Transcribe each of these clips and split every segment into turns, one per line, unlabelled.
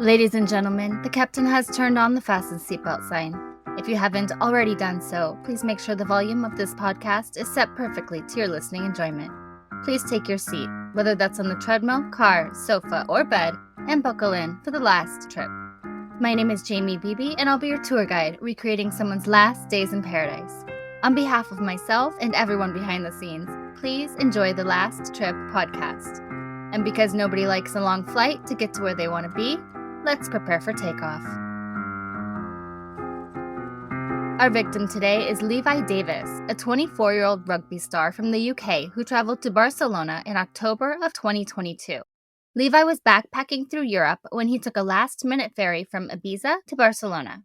Ladies and gentlemen, the captain has turned on the fasten seatbelt sign. If you haven't already done so, please make sure the volume of this podcast is set perfectly to your listening enjoyment. Please take your seat, whether that's on the treadmill, car, sofa, or bed, and buckle in for the last trip. My name is Jamie Beebe, and I'll be your tour guide, recreating someone's last days in paradise. On behalf of myself and everyone behind the scenes, please enjoy the Last Trip podcast. And because nobody likes a long flight to get to where they want to be, let's prepare for takeoff. Our victim today is Levi Davis, a 24-year-old rugby star from the UK who traveled to Barcelona in October of 2022. Levi was backpacking through Europe when he took a last-minute ferry from Ibiza to Barcelona.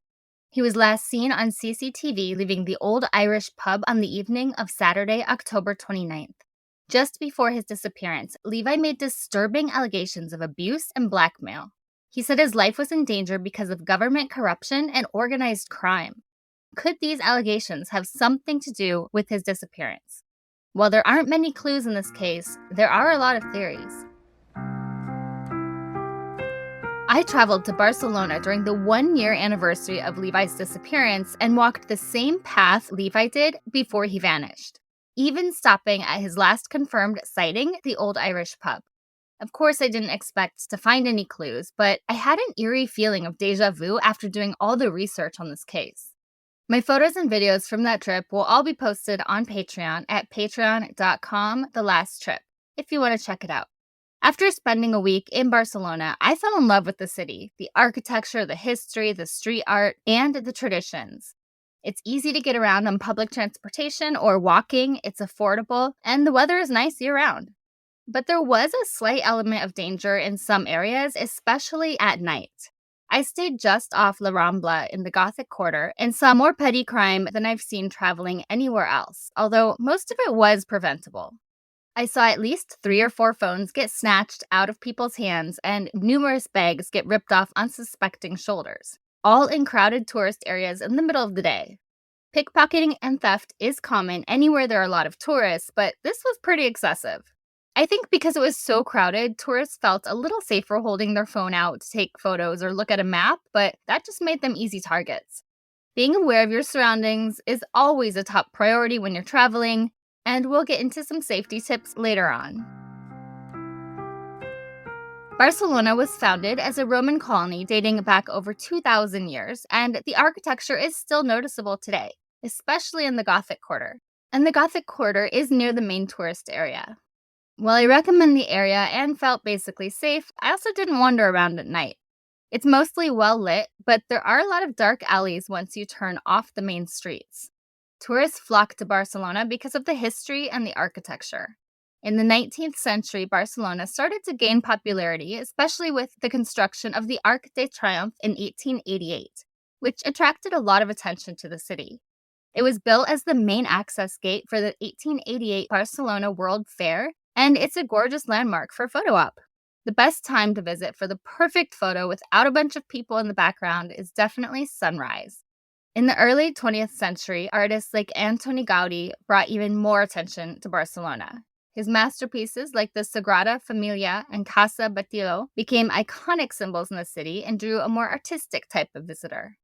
He was last seen on CCTV leaving the Old Irish pub on the evening of Saturday, October 29th. Just before his disappearance, Levi made disturbing allegations of abuse and blackmail. He said his life was in danger because of government corruption and organized crime. Could these allegations have something to do with his disappearance? While there aren't many clues in this case, there are a lot of theories. I traveled to Barcelona during the 1-year anniversary of Levi's disappearance and walked the same path Levi did before he vanished, even stopping at his last confirmed sighting, the Old Irish pub. Of course, I didn't expect to find any clues, but I had an eerie feeling of deja vu after doing all the research on this case. My photos and videos from that trip will all be posted on Patreon at patreon.com/thelasttrip if you want to check it out. After spending a week in Barcelona, I fell in love with the city, the architecture, the history, the street art, and the traditions. It's easy to get around on public transportation or walking, it's affordable, and the weather is nice year-round. But there was a slight element of danger in some areas, especially at night. I stayed just off La Rambla in the Gothic Quarter and saw more petty crime than I've seen traveling anywhere else, although most of it was preventable. I saw at least 3 or 4 phones get snatched out of people's hands and numerous bags get ripped off unsuspecting shoulders, all in crowded tourist areas in the middle of the day. Pickpocketing and theft is common anywhere there are a lot of tourists, but this was pretty excessive. I think because it was so crowded, tourists felt a little safer holding their phone out to take photos or look at a map, but that just made them easy targets. Being aware of your surroundings is always a top priority when you're traveling, and we'll get into some safety tips later on. Barcelona was founded as a Roman colony dating back over 2,000 years, and the architecture is still noticeable today, especially in the Gothic Quarter. And the Gothic Quarter is near the main tourist area. While I recommend the area and felt basically safe, I also didn't wander around at night. It's mostly well lit, but there are a lot of dark alleys once you turn off the main streets. Tourists flock to Barcelona because of the history and the architecture. In the 19th century, Barcelona started to gain popularity, especially with the construction of the Arc de Triomphe in 1888, which attracted a lot of attention to the city. It was built as the main access gate for the 1888 Barcelona World Fair, and it's a gorgeous landmark for photo op. The best time to visit for the perfect photo without a bunch of people in the background is definitely sunrise. In the early 20th century, artists like Antoni Gaudi brought even more attention to Barcelona. His masterpieces like the Sagrada Familia and Casa Batlló became iconic symbols in the city and drew a more artistic type of visitor.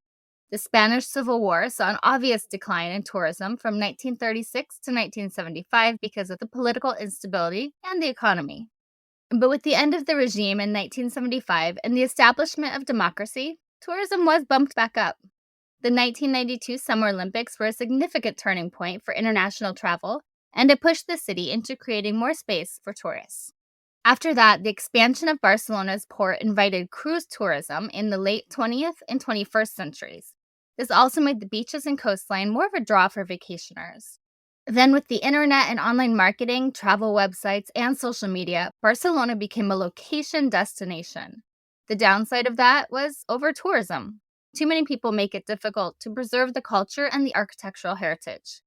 The Spanish Civil War saw an obvious decline in tourism from 1936 to 1975 because of the political instability and the economy. But with the end of the regime in 1975 and the establishment of democracy, tourism was bumped back up. The 1992 Summer Olympics were a significant turning point for international travel, and it pushed the city into creating more space for tourists. After that, the expansion of Barcelona's port invited cruise tourism in the late 20th and 21st centuries. This also made the beaches and coastline more of a draw for vacationers. Then with the internet and online marketing, travel websites, and social media, Barcelona became a location destination. The downside of that was over-tourism. Too many people make it difficult to preserve the culture and the architectural heritage.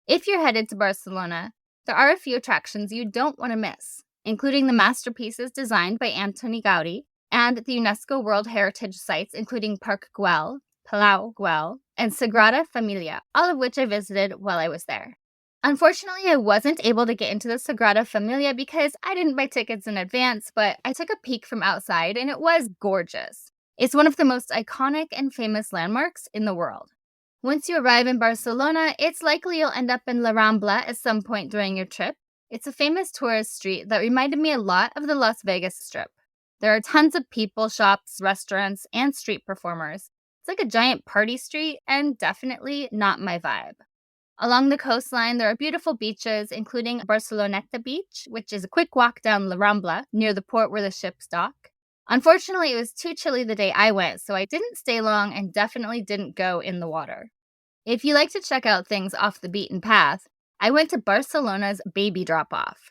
If you're headed to Barcelona, there are a few attractions you don't want to miss, including the masterpieces designed by Antoni Gaudi and the UNESCO World Heritage sites including Parc Güell, Palau Güell, and Sagrada Familia, all of which I visited while I was there. Unfortunately, I wasn't able to get into the Sagrada Familia because I didn't buy tickets in advance, but I took a peek from outside and it was gorgeous. It's one of the most iconic and famous landmarks in the world. Once you arrive in Barcelona, it's likely you'll end up in La Rambla at some point during your trip. It's a famous tourist street that reminded me a lot of the Las Vegas Strip. There are tons of people, shops, restaurants, and street performers. It's like a giant party street and definitely not my vibe. Along the coastline, there are beautiful beaches, including Barceloneta Beach, which is a quick walk down La Rambla near the port where the ships dock. Unfortunately, it was too chilly the day I went, so I didn't stay long and definitely didn't go in the water. If you like to check out things off the beaten path, I went to Barcelona's Baby Drop-Off.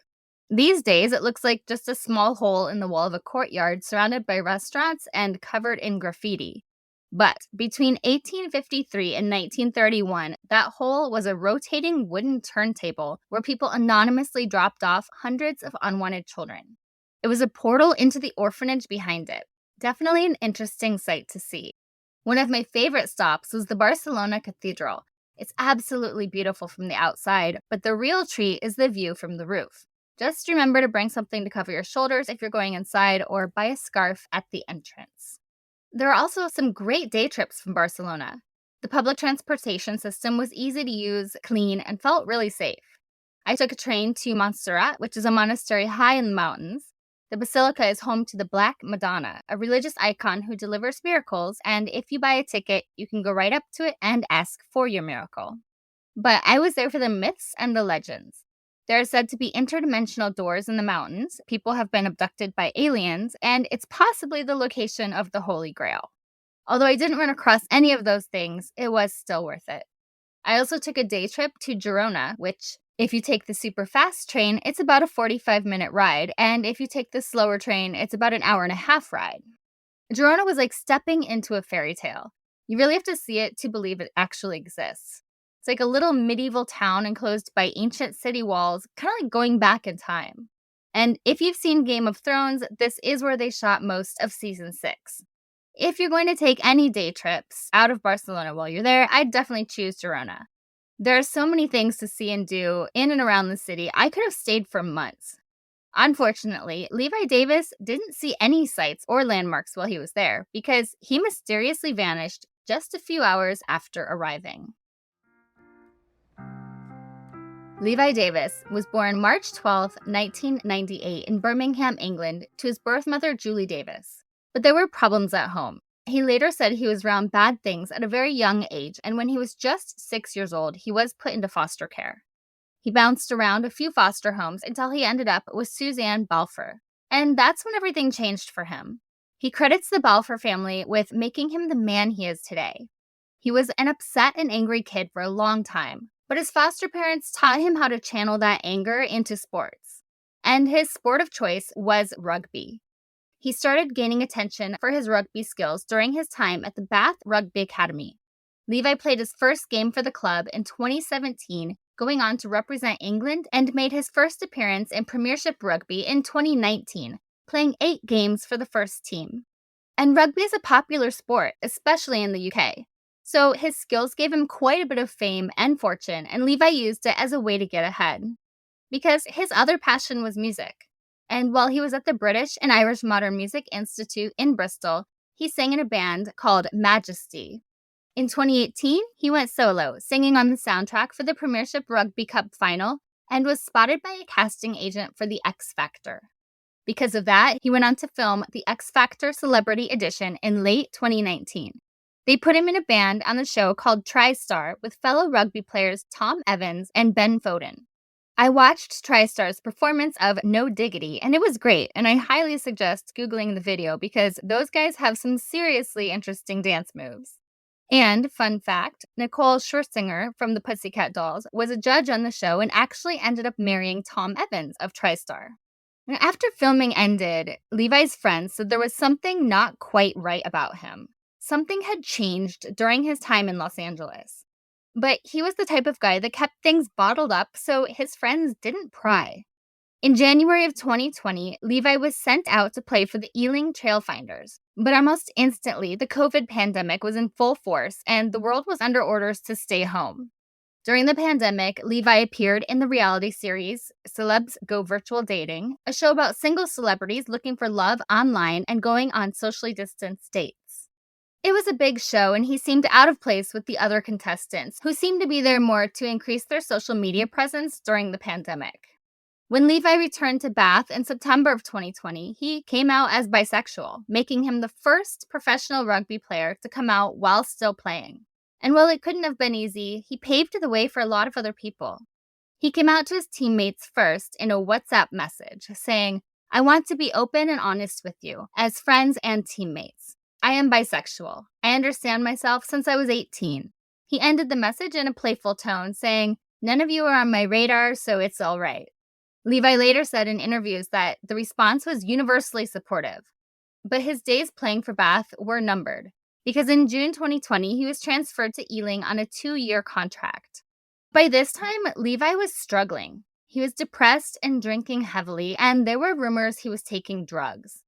These days, it looks like just a small hole in the wall of a courtyard surrounded by restaurants and covered in graffiti. But between 1853 and 1931, that hole was a rotating wooden turntable where people anonymously dropped off hundreds of unwanted children. It was a portal into the orphanage behind it. Definitely an interesting sight to see. One of my favorite stops was the Barcelona Cathedral. It's absolutely beautiful from the outside, but the real treat is the view from the roof. Just remember to bring something to cover your shoulders if you're going inside, or buy a scarf at the entrance. There are also some great day trips from Barcelona. The public transportation system was easy to use, clean, and felt really safe. I took a train to Montserrat, which is a monastery high in the mountains. The basilica is home to the Black Madonna, a religious icon who delivers miracles, and if you buy a ticket, you can go right up to it and ask for your miracle. But I was there for the myths and the legends. There are said to be interdimensional doors in the mountains, people have been abducted by aliens, and it's possibly the location of the Holy Grail. Although I didn't run across any of those things, it was still worth it. I also took a day trip to Girona, which, if you take the super fast train, it's about a 45-minute ride, and if you take the slower train, it's about an hour-and-a-half ride. Girona was like stepping into a fairy tale. You really have to see it to believe it actually exists. It's like a little medieval town enclosed by ancient city walls, kind of like going back in time. And if you've seen Game of Thrones, this is where they shot most of season 6. If you're going to take any day trips out of Barcelona while you're there, I'd definitely choose Girona. There are so many things to see and do in and around the city. I could have stayed for months. Unfortunately, Levi Davis didn't see any sights or landmarks while he was there because he mysteriously vanished just a few hours after arriving. Levi Davis was born March 12, 1998 in Birmingham, England, to his birth mother, Julie Davis. But there were problems at home. He later said he was around bad things at a very young age, and when he was just 6 years old, he was put into foster care. He bounced around a few foster homes until he ended up with Suzanne Balfour, and that's when everything changed for him. He credits the Balfour family with making him the man he is today. He was an upset and angry kid for a long time, but his foster parents taught him how to channel that anger into sports. And his sport of choice was rugby. He started gaining attention for his rugby skills during his time at the Bath Rugby Academy. Levi played his first game for the club in 2017, going on to represent England, and made his first appearance in Premiership Rugby in 2019, playing 8 games for the first team. And rugby is a popular sport, especially in the UK. So his skills gave him quite a bit of fame and fortune, and Levi used it as a way to get ahead. Because his other passion was music. And while he was at the British and Irish Modern Music Institute in Bristol, he sang in a band called Majesty. In 2018, he went solo, singing on the soundtrack for the Premiership Rugby Cup final, and was spotted by a casting agent for The X Factor. Because of that, he went on to film The X Factor Celebrity Edition in late 2019. They put him in a band on the show called TriStar with fellow rugby players Tom Evans and Ben Foden. I watched TriStar's performance of No Diggity, and it was great, and I highly suggest Googling the video because those guys have some seriously interesting dance moves. And, fun fact, Nicole Scherzinger from the Pussycat Dolls was a judge on the show and actually ended up marrying Tom Evans of TriStar. Now, after filming ended, Levi's friends said there was something not quite right about him. Something had changed during his time in Los Angeles. But he was the type of guy that kept things bottled up, so his friends didn't pry. In January of 2020, Levi was sent out to play for the Ealing Trailfinders. But almost instantly, the COVID pandemic was in full force, and the world was under orders to stay home. During the pandemic, Levi appeared in the reality series Celebs Go Virtual Dating, a show about single celebrities looking for love online and going on socially distanced dates. It was a big show, and he seemed out of place with the other contestants, who seemed to be there more to increase their social media presence during the pandemic. When Levi returned to Bath in September of 2020, he came out as bisexual, making him the first professional rugby player to come out while still playing. And while it couldn't have been easy, he paved the way for a lot of other people. He came out to his teammates first in a WhatsApp message saying, "I want to be open and honest with you, as friends and teammates. I am bisexual. I understand myself since I was 18. He ended the message in a playful tone, saying, "None of you are on my radar, so it's all right." Levi later said in interviews that the response was universally supportive. But his days playing for Bath were numbered, because in June 2020, he was transferred to Ealing on a 2-year contract. By this time, Levi was struggling. He was depressed and drinking heavily, and there were rumors he was taking drugs.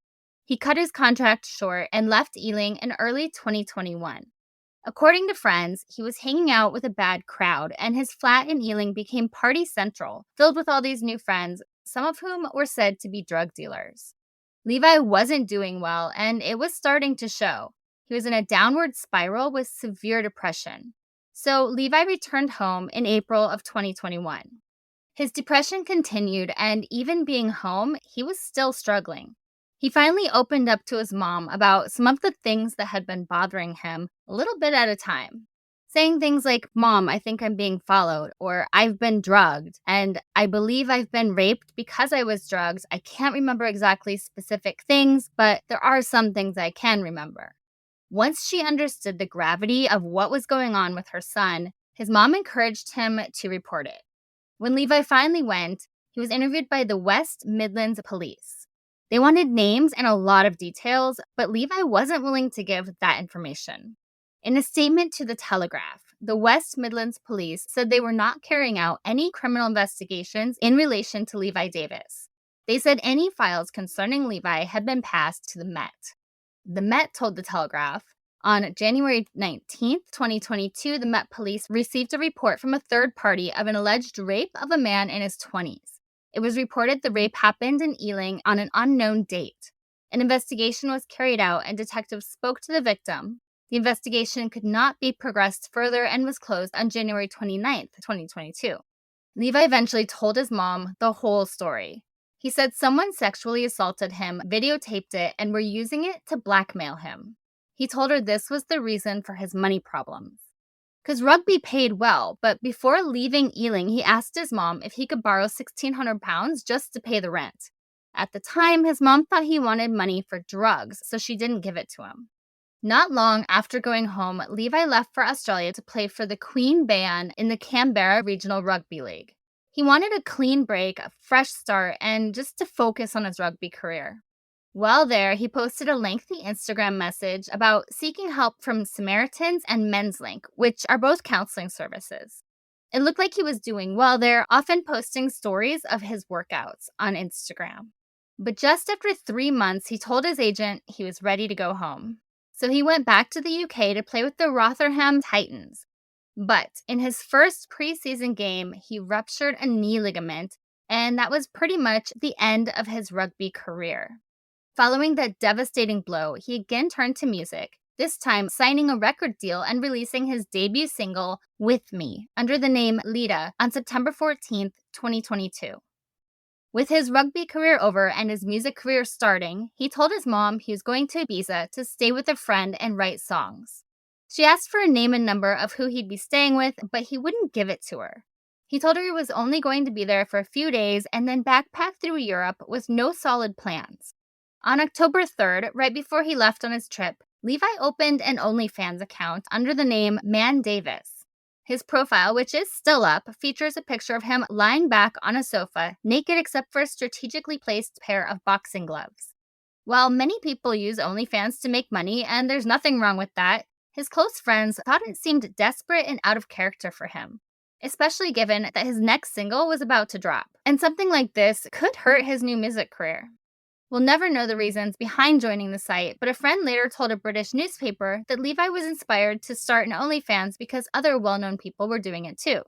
He cut his contract short and left Ealing in early 2021. According to friends, he was hanging out with a bad crowd, and his flat in Ealing became party central, filled with all these new friends, some of whom were said to be drug dealers. Levi wasn't doing well, and it was starting to show. He was in a downward spiral with severe depression. So Levi returned home in April of 2021. His depression continued, and even being home, he was still struggling. He finally opened up to his mom about some of the things that had been bothering him a little bit at a time, saying things like, "Mom, I think I'm being followed," or "I've been drugged, and I believe I've been raped because I was drugged. I can't remember exactly specific things, but there are some things I can remember." Once she understood the gravity of what was going on with her son, his mom encouraged him to report it. When Levi finally went, he was interviewed by the West Midlands Police. They wanted names and a lot of details, but Levi wasn't willing to give that information. In a statement to The Telegraph, the West Midlands Police said they were not carrying out any criminal investigations in relation to Levi Davis. They said any files concerning Levi had been passed to the Met. The Met told The Telegraph, on January 19, 2022, the Met Police received a report from a third party of an alleged rape of a man in his 20s. It was reported the rape happened in Ealing on an unknown date. An investigation was carried out and detectives spoke to the victim. The investigation could not be progressed further and was closed on January 29, 2022. Levi eventually told his mom the whole story. He said someone sexually assaulted him, videotaped it, and were using it to blackmail him. He told her this was the reason for his money problems. Because rugby paid well, but before leaving Ealing, he asked his mom if he could borrow £1,600 just to pay the rent. At the time, his mom thought he wanted money for drugs, so she didn't give it to him. Not long after going home, Levi left for Australia to play for the Queen Band in the Canberra Regional Rugby League. He wanted a clean break, a fresh start, and just to focus on his rugby career. While there, he posted a lengthy Instagram message about seeking help from Samaritans and Men's Link, which are both counseling services. It looked like he was doing well there, often posting stories of his workouts on Instagram. But just after 3 months, he told his agent he was ready to go home. So he went back to the UK to play with the Rotherham Titans. But in his first preseason game, he ruptured a knee ligament, and that was pretty much the end of his rugby career. Following that devastating blow, he again turned to music, this time signing a record deal and releasing his debut single, "With Me," under the name Lita on September 14, 2022. With his rugby career over and his music career starting, he told his mom he was going to Ibiza to stay with a friend and write songs. She asked for a name and number of who he'd be staying with, but he wouldn't give it to her. He told her he was only going to be there for a few days and then backpack through Europe with no solid plans. On October 3rd, right before he left on his trip, Levi opened an OnlyFans account under the name Man Davis. His profile, which is still up, features a picture of him lying back on a sofa, naked except for a strategically placed pair of boxing gloves. While many people use OnlyFans to make money, and there's nothing wrong with that, his close friends thought it seemed desperate and out of character for him, especially given that his next single was about to drop, and something like this could hurt his new music career. We'll never know the reasons behind joining the site, but a friend later told a British newspaper that Levi was inspired to start an OnlyFans because other well-known people were doing it too.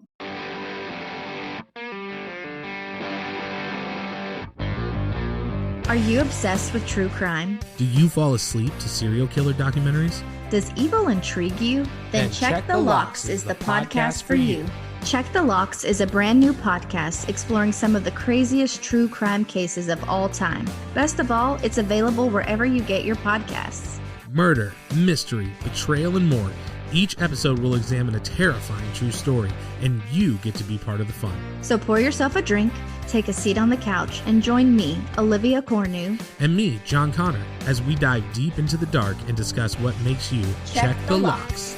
Are you obsessed with true crime?
Do you fall asleep to serial killer documentaries?
Does evil intrigue you? Then Check the Locks is the podcast for you. Check the Locks is a brand new podcast exploring some of the craziest true crime cases of all time. Best of all, it's available wherever you get your podcasts.
Murder, mystery, betrayal, and more. Each episode will examine a terrifying true story, and you get to be part of the fun.
So pour yourself a drink, take a seat on the couch, and join me, Olivia Cornu,
and me, John Connor, as we dive deep into the dark and discuss what makes you check the locks.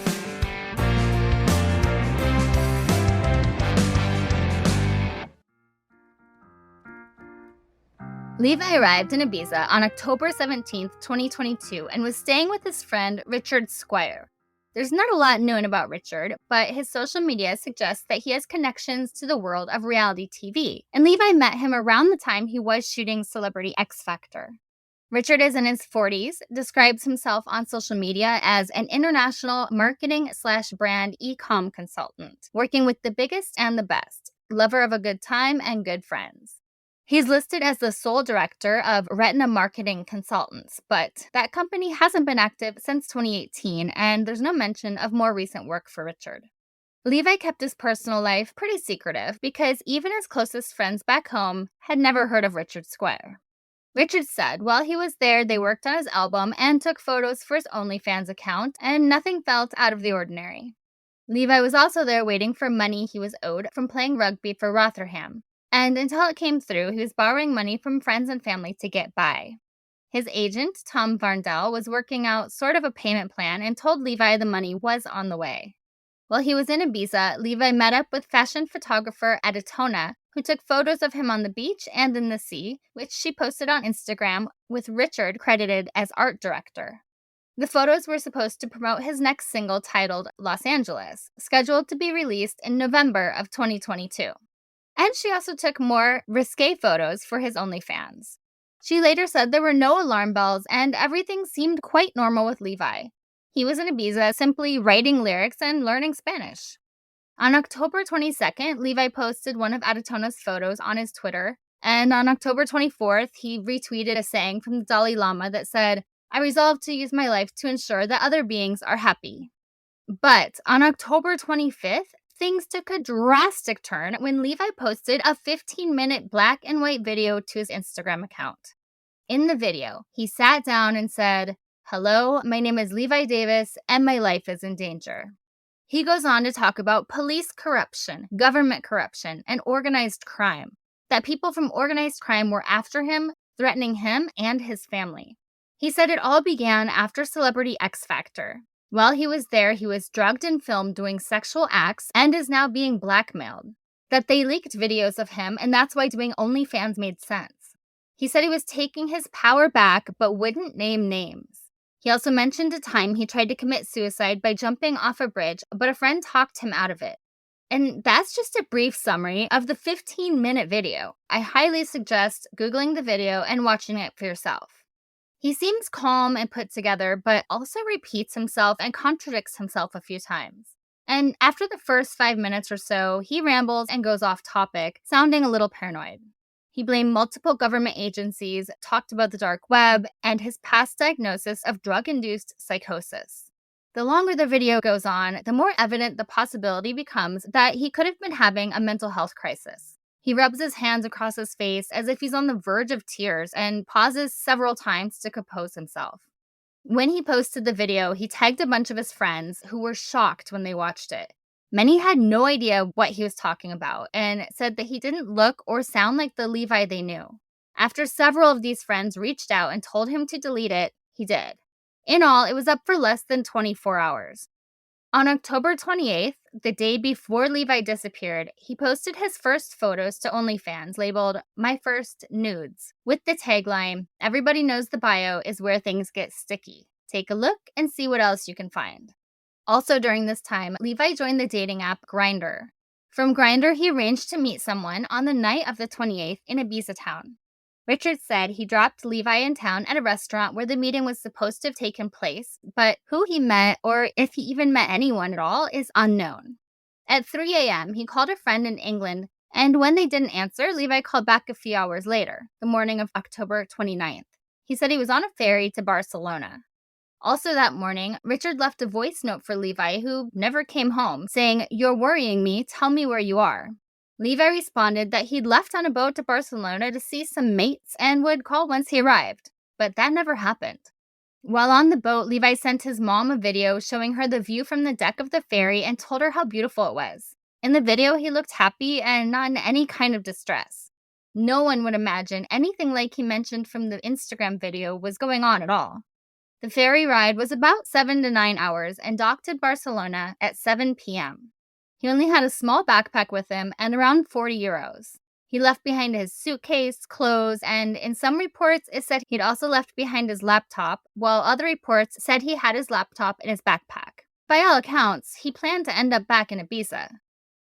Levi arrived in Ibiza on October 17, 2022, and was staying with his friend Richard Squire. There's not a lot known about Richard, but his social media suggests that he has connections to the world of reality TV, and Levi met him around the time he was shooting Celebrity X Factor. Richard is in his 40s, describes himself on social media as an international marketing/brand e-com consultant, working with the biggest and the best, lover of a good time and good friends. He's listed as the sole director of Retina Marketing Consultants, but that company hasn't been active since 2018, and there's no mention of more recent work for Richard. Levi kept his personal life pretty secretive because even his closest friends back home had never heard of Richard Squire. Richard said while he was there, they worked on his album and took photos for his OnlyFans account, and nothing felt out of the ordinary. Levi was also there waiting for money he was owed from playing rugby for Rotherham. And until it came through, he was borrowing money from friends and family to get by. His agent, Tom Varndell, was working out sort of a payment plan and told Levi the money was on the way. While he was in Ibiza, Levi met up with fashion photographer Adatona, who took photos of him on the beach and in the sea, which she posted on Instagram, with Richard credited as art director. The photos were supposed to promote his next single titled Los Angeles, scheduled to be released in November of 2022. And she also took more risque photos for his OnlyFans. She later said there were no alarm bells and everything seemed quite normal with Levi. He was in Ibiza simply writing lyrics and learning Spanish. On October 22nd, Levi posted one of Adatona's photos on his Twitter, and on October 24th, he retweeted a saying from the Dalai Lama that said, "I resolve to use my life to ensure that other beings are happy." But on October 25th, things took a drastic turn when Levi posted a 15-minute black and white video to his Instagram account. In the video, he sat down and said, "Hello, my name is Levi Davis, and my life is in danger." He goes on to talk about police corruption, government corruption, and organized crime, that people from organized crime were after him, threatening him and his family. He said it all began after Celebrity X Factor. While he was there, he was drugged and filmed doing sexual acts and is now being blackmailed. That they leaked videos of him, and that's why doing OnlyFans made sense. He said he was taking his power back, but wouldn't name names. He also mentioned a time he tried to commit suicide by jumping off a bridge, but a friend talked him out of it. And that's just a brief summary of the 15-minute video. I highly suggest Googling the video and watching it for yourself. He seems calm and put together, but also repeats himself and contradicts himself a few times. And after the first 5 minutes or so, he rambles and goes off topic, sounding a little paranoid. He blamed multiple government agencies, talked about the dark web, and his past diagnosis of drug-induced psychosis. The longer the video goes on, the more evident the possibility becomes that he could have been having a mental health crisis. He rubs his hands across his face as if he's on the verge of tears and pauses several times to compose himself. When he posted the video, he tagged a bunch of his friends who were shocked when they watched it. Many had no idea what he was talking about and said that he didn't look or sound like the Levi they knew. After several of these friends reached out and told him to delete it, he did. In all, it was up for less than 24 hours. On October 28th, the day before Levi disappeared, he posted his first photos to OnlyFans labeled "My First Nudes" with the tagline, "Everybody knows the bio is where things get sticky. Take a look and see what else you can find." Also during this time, Levi joined the dating app Grindr. From Grindr, he arranged to meet someone on the night of the 28th in Ibiza town. Richard said he dropped Levi in town at a restaurant where the meeting was supposed to have taken place, but who he met or if he even met anyone at all is unknown. At 3 a.m., he called a friend in England, and when they didn't answer, Levi called back a few hours later, the morning of October 29th. He said he was on a ferry to Barcelona. Also that morning, Richard left a voice note for Levi, who never came home, saying, "You're worrying me, tell me where you are." Levi responded that he'd left on a boat to Barcelona to see some mates and would call once he arrived, but that never happened. While on the boat, Levi sent his mom a video showing her the view from the deck of the ferry and told her how beautiful it was. In the video, he looked happy and not in any kind of distress. No one would imagine anything like he mentioned from the Instagram video was going on at all. The ferry ride was about 7 to 9 hours and docked at Barcelona at 7 p.m. He only had a small backpack with him and around 40 euros. He left behind his suitcase, clothes, and in some reports it said he'd also left behind his laptop, while other reports said he had his laptop in his backpack. By all accounts, he planned to end up back in Ibiza.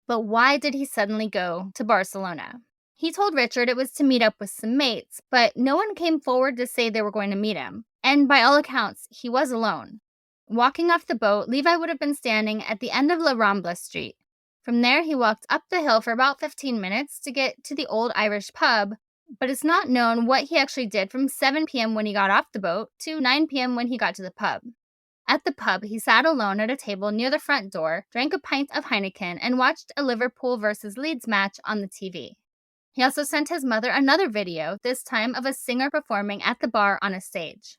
But why did he suddenly go to Barcelona? He told Richard it was to meet up with some mates, but no one came forward to say they were going to meet him, and by all accounts, he was alone. Walking off the boat, Levi would have been standing at the end of La Rambla Street. From there, he walked up the hill for about 15 minutes to get to the old Irish pub, but it's not known what he actually did from 7 p.m. when he got off the boat to 9 p.m. when he got to the pub. At the pub, he sat alone at a table near the front door, drank a pint of Heineken, and watched a Liverpool versus Leeds match on the TV. He also sent his mother another video, this time of a singer performing at the bar on a stage.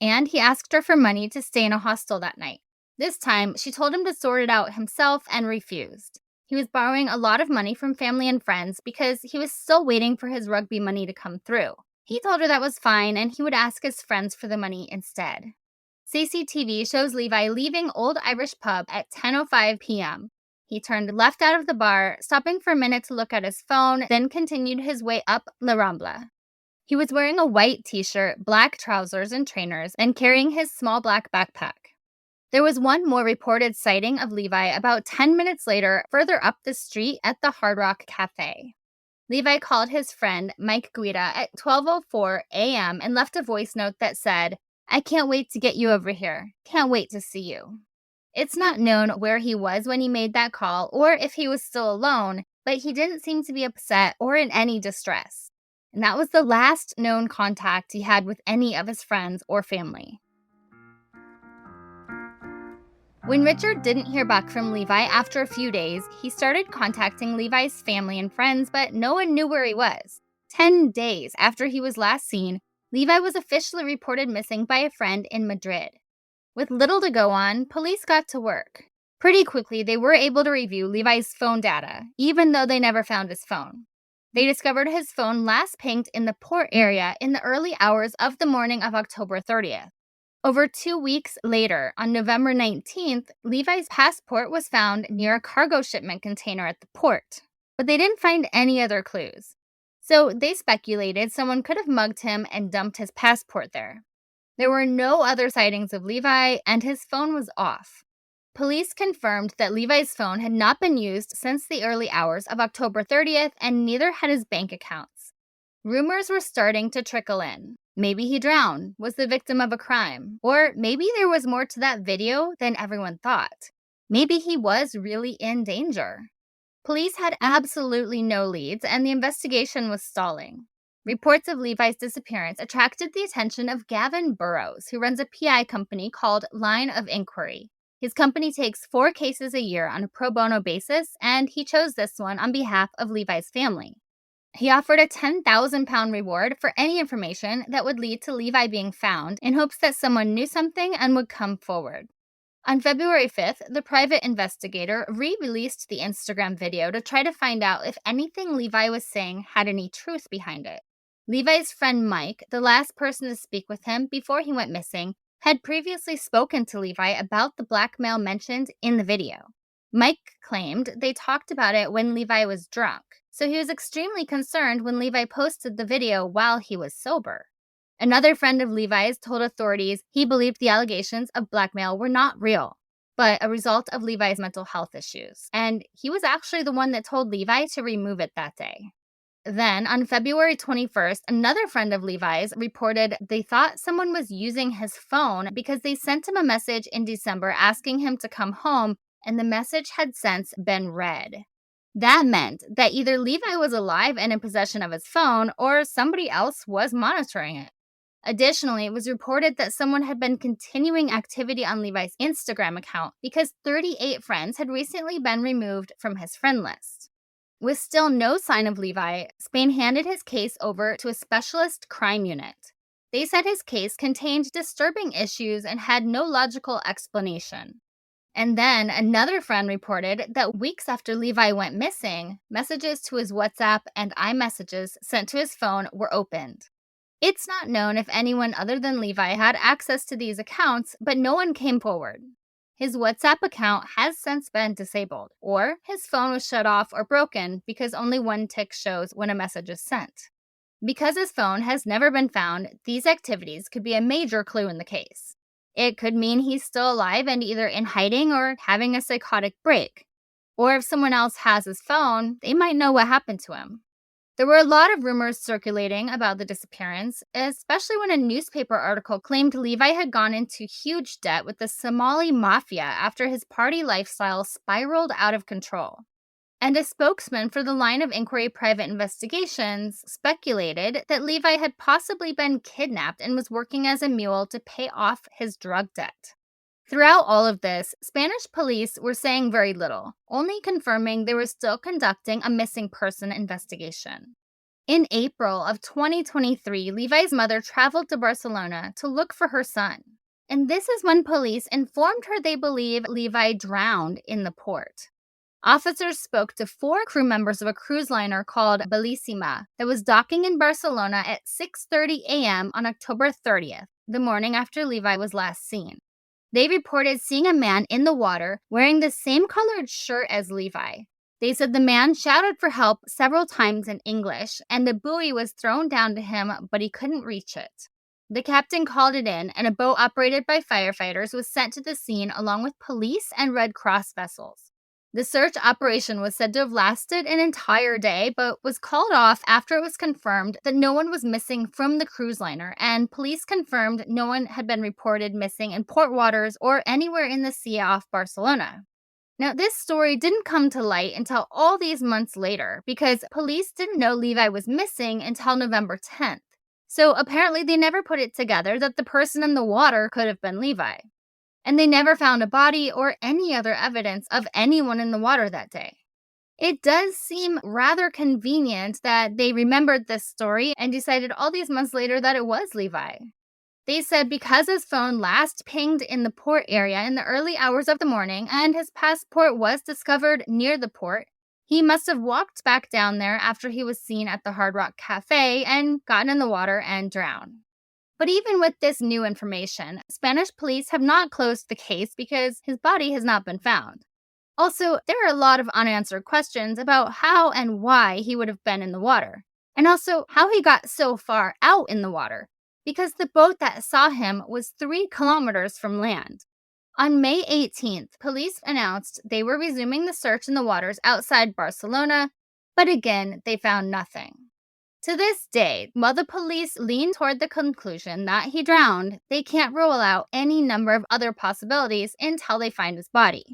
And he asked her for money to stay in a hostel that night. This time, she told him to sort it out himself and refused. He was borrowing a lot of money from family and friends because he was still waiting for his rugby money to come through. He told her that was fine and he would ask his friends for the money instead. CCTV shows Levi leaving Old Irish Pub at 10:05 p.m. He turned left out of the bar, stopping for a minute to look at his phone, then continued his way up La Rambla. He was wearing a white t-shirt, black trousers and trainers, and carrying his small black backpack. There was one more reported sighting of Levi about 10 minutes later, further up the street at the Hard Rock Cafe. Levi called his friend Mike Guida at 12:04 a.m. and left a voice note that said, "I can't wait to get you over here. Can't wait to see you." It's not known where he was when he made that call or if he was still alone, but he didn't seem to be upset or in any distress. And that was the last known contact he had with any of his friends or family. When Richard didn't hear back from Levi after a few days, he started contacting Levi's family and friends, but no one knew where he was. 10 days after he was last seen, Levi was officially reported missing by a friend in Madrid. With little to go on, police got to work. Pretty quickly, they were able to review Levi's phone data, even though they never found his phone. They discovered his phone last pinged in the port area in the early hours of the morning of October 30th. Over 2 weeks later, on November 19th, Levi's passport was found near a cargo shipment container at the port, but they didn't find any other clues. So they speculated someone could have mugged him and dumped his passport there. There were no other sightings of Levi, and his phone was off. Police confirmed that Levi's phone had not been used since the early hours of October 30th, and neither had his bank accounts. Rumors were starting to trickle in. Maybe he drowned, was the victim of a crime, or maybe there was more to that video than everyone thought. Maybe he was really in danger. Police had absolutely no leads, and the investigation was stalling. Reports of Levi's disappearance attracted the attention of Gavin Burrows, who runs a PI company called Line of Inquiry. His company takes 4 cases a year on a pro bono basis, and he chose this one on behalf of Levi's family. He offered a £10,000 reward for any information that would lead to Levi being found in hopes that someone knew something and would come forward. On February 5th, the private investigator re-released the Instagram video to try to find out if anything Levi was saying had any truth behind it. Levi's friend Mike, the last person to speak with him before he went missing, had previously spoken to Levi about the blackmail mentioned in the video. Mike claimed they talked about it when Levi was drunk, so he was extremely concerned when Levi posted the video while he was sober. Another friend of Levi's told authorities he believed the allegations of blackmail were not real, but a result of Levi's mental health issues, and he was actually the one that told Levi to remove it that day. Then, on February 21st, another friend of Levi's reported they thought someone was using his phone because they sent him a message in December asking him to come home, and the message had since been read. That meant that either Levi was alive and in possession of his phone, or somebody else was monitoring it. Additionally, it was reported that someone had been continuing activity on Levi's Instagram account because 38 friends had recently been removed from his friend list. With still no sign of Levi, Spain handed his case over to a specialist crime unit. They said his case contained disturbing issues and had no logical explanation. And then another friend reported that weeks after Levi went missing, messages to his WhatsApp and iMessages sent to his phone were opened. It's not known if anyone other than Levi had access to these accounts, but no one came forward. His WhatsApp account has since been disabled, or his phone was shut off or broken because only one tick shows when a message is sent. Because his phone has never been found, these activities could be a major clue in the case. It could mean he's still alive and either in hiding or having a psychotic break. Or if someone else has his phone, they might know what happened to him. There were a lot of rumors circulating about the disappearance, especially when a newspaper article claimed Levi had gone into huge debt with the Somali mafia after his party lifestyle spiraled out of control. And a spokesman for the line of inquiry Private Investigations speculated that Levi had possibly been kidnapped and was working as a mule to pay off his drug debt. Throughout all of this, Spanish police were saying very little, only confirming they were still conducting a missing person investigation. In April of 2023, Levi's mother traveled to Barcelona to look for her son. And this is when police informed her they believe Levi drowned in the port. Officers spoke to 4 crew members of a cruise liner called Bellissima that was docking in Barcelona at 6:30 a.m. on October 30th, the morning after Levi was last seen. They reported seeing a man in the water wearing the same colored shirt as Levi. They said the man shouted for help several times in English, and the buoy was thrown down to him, but he couldn't reach it. The captain called it in, and a boat operated by firefighters was sent to the scene along with police and Red Cross vessels. The search operation was said to have lasted an entire day, but was called off after it was confirmed that no one was missing from the cruise liner, and police confirmed no one had been reported missing in port waters or anywhere in the sea off Barcelona. Now, this story didn't come to light until all these months later, because police didn't know Levi was missing until November 10th. So apparently they never put it together that the person in the water could have been Levi. And they never found a body or any other evidence of anyone in the water that day. It does seem rather convenient that they remembered this story and decided all these months later that it was Levi. They said because his phone last pinged in the port area in the early hours of the morning and his passport was discovered near the port, he must have walked back down there after he was seen at the Hard Rock Cafe and gotten in the water and drowned. But even with this new information, Spanish police have not closed the case because his body has not been found. Also, there are a lot of unanswered questions about how and why he would have been in the water, and also how he got so far out in the water, because the boat that saw him was 3 kilometers from land. On May 18th, police announced they were resuming the search in the waters outside Barcelona, but again, they found nothing. To this day, while the police lean toward the conclusion that he drowned, they can't rule out any number of other possibilities until they find his body.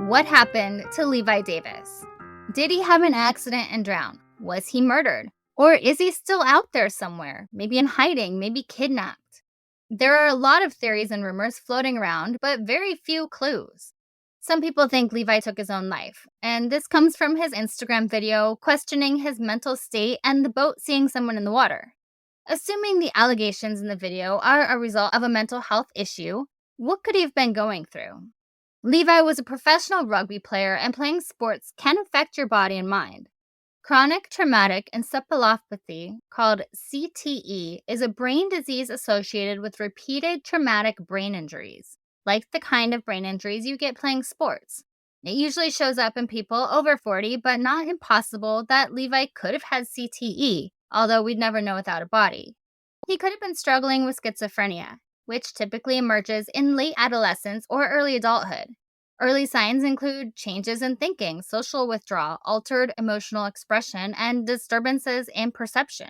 What happened to Levi Davis? Did he have an accident and drown? Was he murdered? Or is he still out there somewhere, maybe in hiding, maybe kidnapped? There are a lot of theories and rumors floating around, but very few clues. Some people think Levi took his own life, and this comes from his Instagram video questioning his mental state and the boat seeing someone in the water. Assuming the allegations in the video are a result of a mental health issue, what could he have been going through? Levi was a professional rugby player, and playing sports can affect your body and mind. Chronic traumatic encephalopathy, called CTE, is a brain disease associated with repeated traumatic brain injuries, like the kind of brain injuries you get playing sports. It usually shows up in people over 40, but not impossible that Levi could have had CTE, although we'd never know without a body. He could have been struggling with schizophrenia, which typically emerges in late adolescence or early adulthood. Early signs include changes in thinking, social withdrawal, altered emotional expression, and disturbances in perception.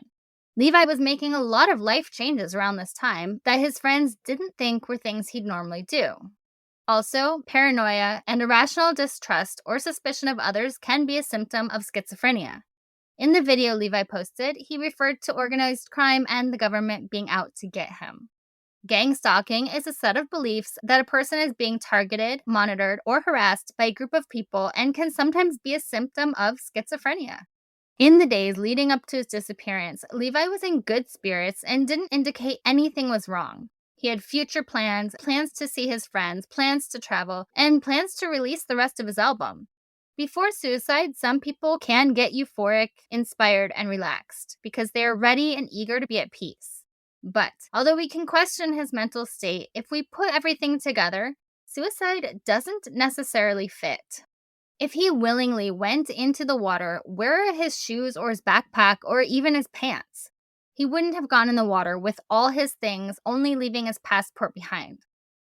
Levi was making a lot of life changes around this time that his friends didn't think were things he'd normally do. Also, paranoia and irrational distrust or suspicion of others can be a symptom of schizophrenia. In the video Levi posted, he referred to organized crime and the government being out to get him. Gang stalking is a set of beliefs that a person is being targeted, monitored, or harassed by a group of people and can sometimes be a symptom of schizophrenia. In the days leading up to his disappearance, Levi was in good spirits and didn't indicate anything was wrong. He had future plans, plans to see his friends, plans to travel, and plans to release the rest of his album. Before suicide, some people can get euphoric, inspired, and relaxed because they are ready and eager to be at peace. But although we can question his mental state, if we put everything together, suicide doesn't necessarily fit. If he willingly went into the water, where are his shoes or his backpack or even his pants? He wouldn't have gone in the water with all his things, only leaving his passport behind.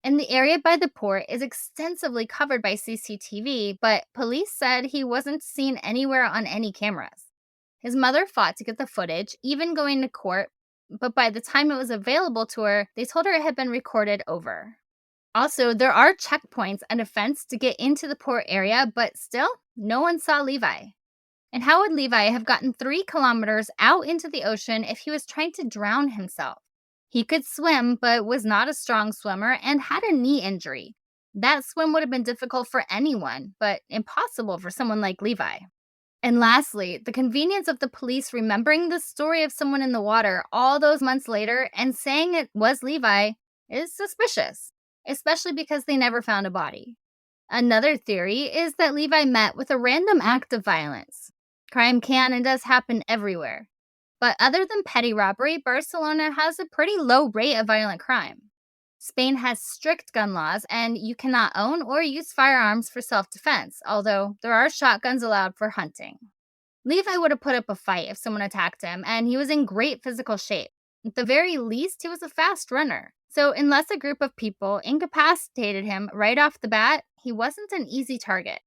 And the area by the port is extensively covered by CCTV, but police said he wasn't seen anywhere on any cameras. His mother fought to get the footage, even going to court, but by the time it was available to her, they told her it had been recorded over. Also, there are checkpoints and a fence to get into the port area, but still, no one saw Levi. And how would Levi have gotten 3 kilometers out into the ocean if he was trying to drown himself? He could swim, but was not a strong swimmer and had a knee injury. That swim would have been difficult for anyone, but impossible for someone like Levi. And lastly, the convenience of the police remembering the story of someone in the water all those months later and saying it was Levi is suspicious, especially because they never found a body. Another theory is that Levi met with a random act of violence. Crime can and does happen everywhere. But other than petty robbery, Barcelona has a pretty low rate of violent crime. Spain has strict gun laws, and you cannot own or use firearms for self-defense, although there are shotguns allowed for hunting. Levi would have put up a fight if someone attacked him, and he was in great physical shape. At the very least, he was a fast runner. So unless a group of people incapacitated him right off the bat, he wasn't an easy target.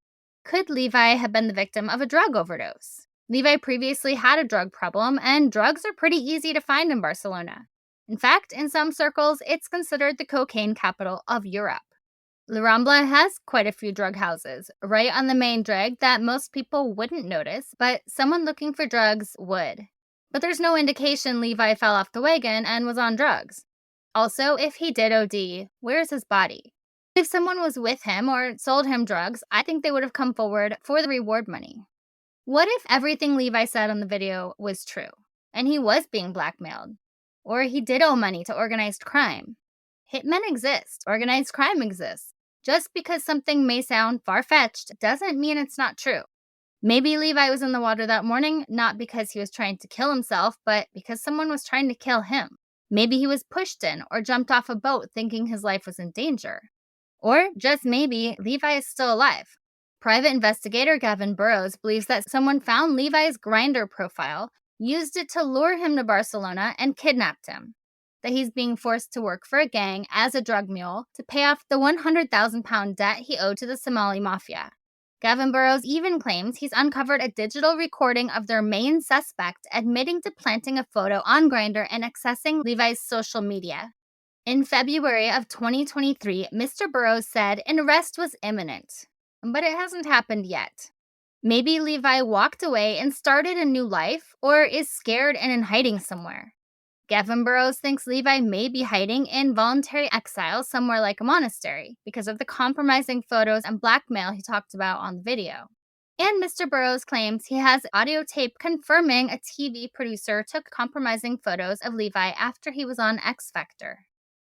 Could Levi have been the victim of a drug overdose? Levi previously had a drug problem, and drugs are pretty easy to find in Barcelona. In fact, in some circles, it's considered the cocaine capital of Europe. La Rambla has quite a few drug houses, right on the main drag that most people wouldn't notice, but someone looking for drugs would. But there's no indication Levi fell off the wagon and was on drugs. Also, if he did OD, where's his body? If someone was with him or sold him drugs, I think they would have come forward for the reward money. What if everything Levi said on the video was true, and he was being blackmailed? Or he did owe money to organized crime? Hitmen exist, organized crime exists. Just because something may sound far-fetched doesn't mean it's not true. Maybe Levi was in the water that morning, not because he was trying to kill himself, but because someone was trying to kill him. Maybe he was pushed in or jumped off a boat thinking his life was in danger. Or just maybe Levi is still alive. Private investigator Gavin Burrows believes that someone found Levi's Grindr profile, used it to lure him to Barcelona, and kidnapped him. That he's being forced to work for a gang as a drug mule to pay off the £100,000 debt he owed to the Somali mafia. Gavin Burrows even claims he's uncovered a digital recording of their main suspect admitting to planting a photo on Grindr and accessing Levi's social media. In February of 2023, Mr. Burrows said an arrest was imminent, but it hasn't happened yet. Maybe Levi walked away and started a new life, or is scared and in hiding somewhere. Gavin Burrows thinks Levi may be hiding in voluntary exile somewhere like a monastery because of the compromising photos and blackmail he talked about on the video. And Mr. Burrows claims he has audio tape confirming a TV producer took compromising photos of Levi after he was on X Factor.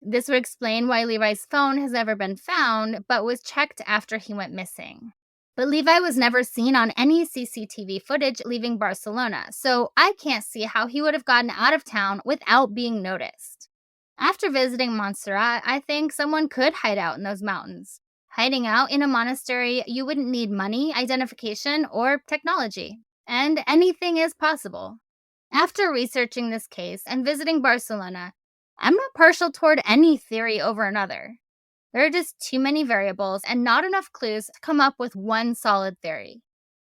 This would explain why Levi's phone has never been found, but was checked after he went missing. But Levi was never seen on any CCTV footage leaving Barcelona, so I can't see how he would have gotten out of town without being noticed. After visiting Montserrat, I think someone could hide out in those mountains. Hiding out in a monastery, you wouldn't need money, identification, or technology. And anything is possible. After researching this case and visiting Barcelona, I'm not partial toward any theory over another. There are just too many variables and not enough clues to come up with one solid theory.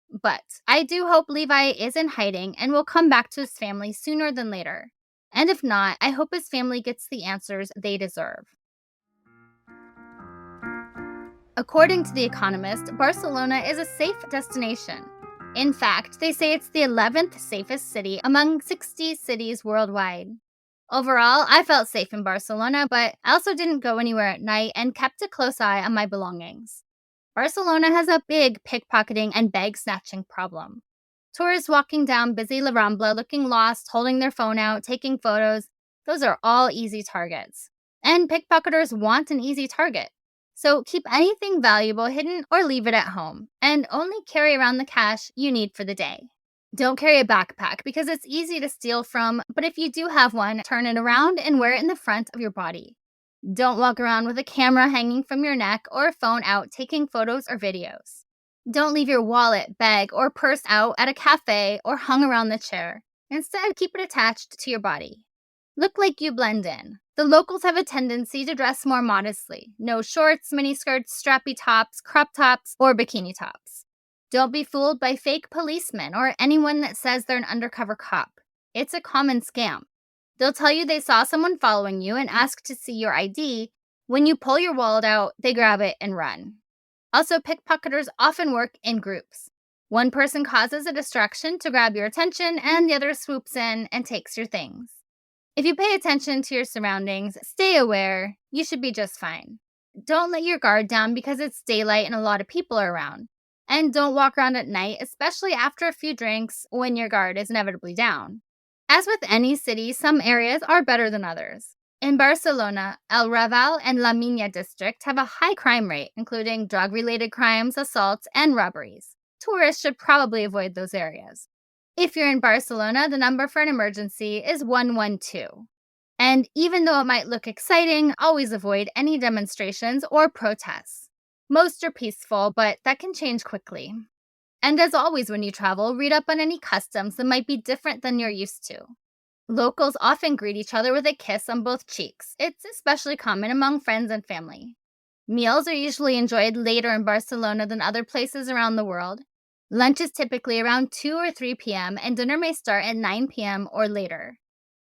But I do hope Levi is in hiding and will come back to his family sooner than later. And if not, I hope his family gets the answers they deserve. According to The Economist, Barcelona is a safe destination. In fact, they say it's the 11th safest city among 60 cities worldwide. Overall, I felt safe in Barcelona, but I also didn't go anywhere at night and kept a close eye on my belongings. Barcelona has a big pickpocketing and bag snatching problem. Tourists walking down busy La Rambla looking lost, holding their phone out, taking photos, those are all easy targets. And pickpocketers want an easy target. So keep anything valuable hidden or leave it at home, and only carry around the cash you need for the day. Don't carry a backpack because it's easy to steal from, but if you do have one, turn it around and wear it in the front of your body. Don't walk around with a camera hanging from your neck or a phone out taking photos or videos. Don't leave your wallet, bag, or purse out at a cafe or hung around the chair. Instead, keep it attached to your body. Look like you blend in. The locals have a tendency to dress more modestly. No shorts, miniskirts, strappy tops, crop tops, or bikini tops. Don't be fooled by fake policemen or anyone that says they're an undercover cop. It's a common scam. They'll tell you they saw someone following you and ask to see your ID. When you pull your wallet out, they grab it and run. Also, pickpocketers often work in groups. One person causes a distraction to grab your attention, and the other swoops in and takes your things. If you pay attention to your surroundings, stay aware, you should be just fine. Don't let your guard down because it's daylight and a lot of people are around. And don't walk around at night, especially after a few drinks when your guard is inevitably down. As with any city, some areas are better than others. In Barcelona, El Raval and La Mina district have a high crime rate, including drug-related crimes, assaults, and robberies. Tourists should probably avoid those areas. If you're in Barcelona, the number for an emergency is 112. And even though it might look exciting, always avoid any demonstrations or protests. Most are peaceful, but that can change quickly. And as always when you travel, read up on any customs that might be different than you're used to. Locals often greet each other with a kiss on both cheeks. It's especially common among friends and family. Meals are usually enjoyed later in Barcelona than other places around the world. Lunch is typically around 2 or 3 p.m., and dinner may start at 9 p.m. or later.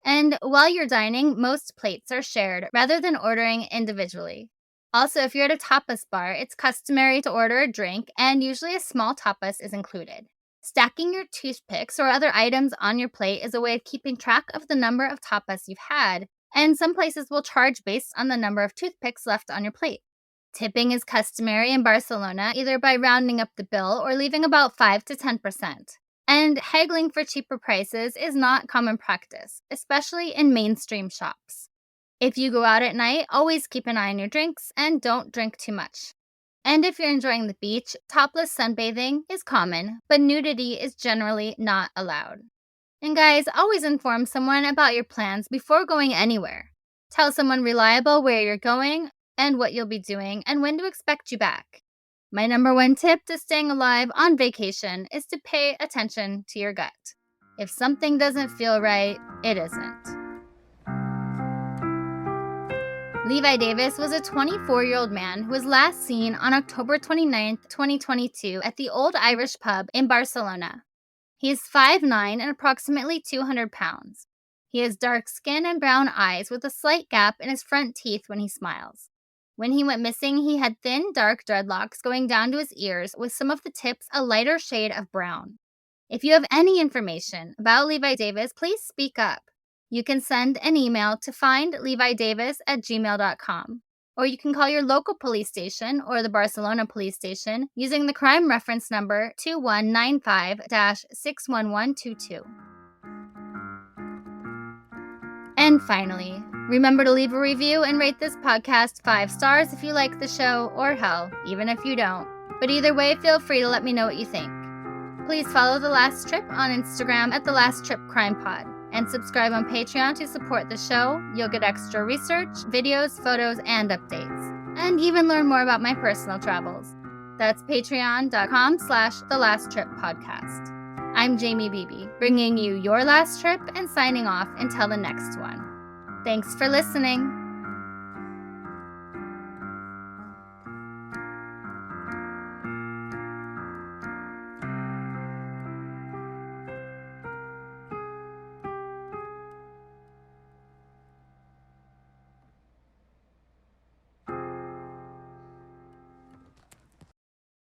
And while you're dining, most plates are shared rather than ordering individually. Also, if you're at a tapas bar, it's customary to order a drink, and usually a small tapas is included. Stacking your toothpicks or other items on your plate is a way of keeping track of the number of tapas you've had, and some places will charge based on the number of toothpicks left on your plate. Tipping is customary in Barcelona, either by rounding up the bill or leaving about 5 to 10%. And haggling for cheaper prices is not common practice, especially in mainstream shops. If you go out at night, always keep an eye on your drinks and don't drink too much. And if you're enjoying the beach, topless sunbathing is common, but nudity is generally not allowed. And guys, always inform someone about your plans before going anywhere. Tell someone reliable where you're going and what you'll be doing and when to expect you back. My number one tip to staying alive on vacation is to pay attention to your gut. If something doesn't feel right, it isn't. Levi Davis was a 24-year-old man who was last seen on October 29, 2022 at the Old Irish Pub in Barcelona. He is 5'9" and approximately 200 pounds. He has dark skin and brown eyes with a slight gap in his front teeth when he smiles. When he went missing, he had thin, dark dreadlocks going down to his ears with some of the tips a lighter shade of brown. If you have any information about Levi Davis, please speak up. You can send an email to findlevidavis@gmail.com, or you can call your local police station or the Barcelona police station using the crime reference number 2195-61122. And finally, remember to leave a review and rate this podcast 5 stars if you like the show, or hell, even if you don't. But either way, feel free to let me know what you think. Please follow The Last Trip on Instagram at The Last Trip Crime Pod, and subscribe on Patreon to support the show. You'll get extra research, videos, photos, and updates, and even learn more about my personal travels. That's patreon.com/thelasttrippodcast. I'm Jamie Beebe, bringing you your last trip and signing off until the next one. Thanks for listening.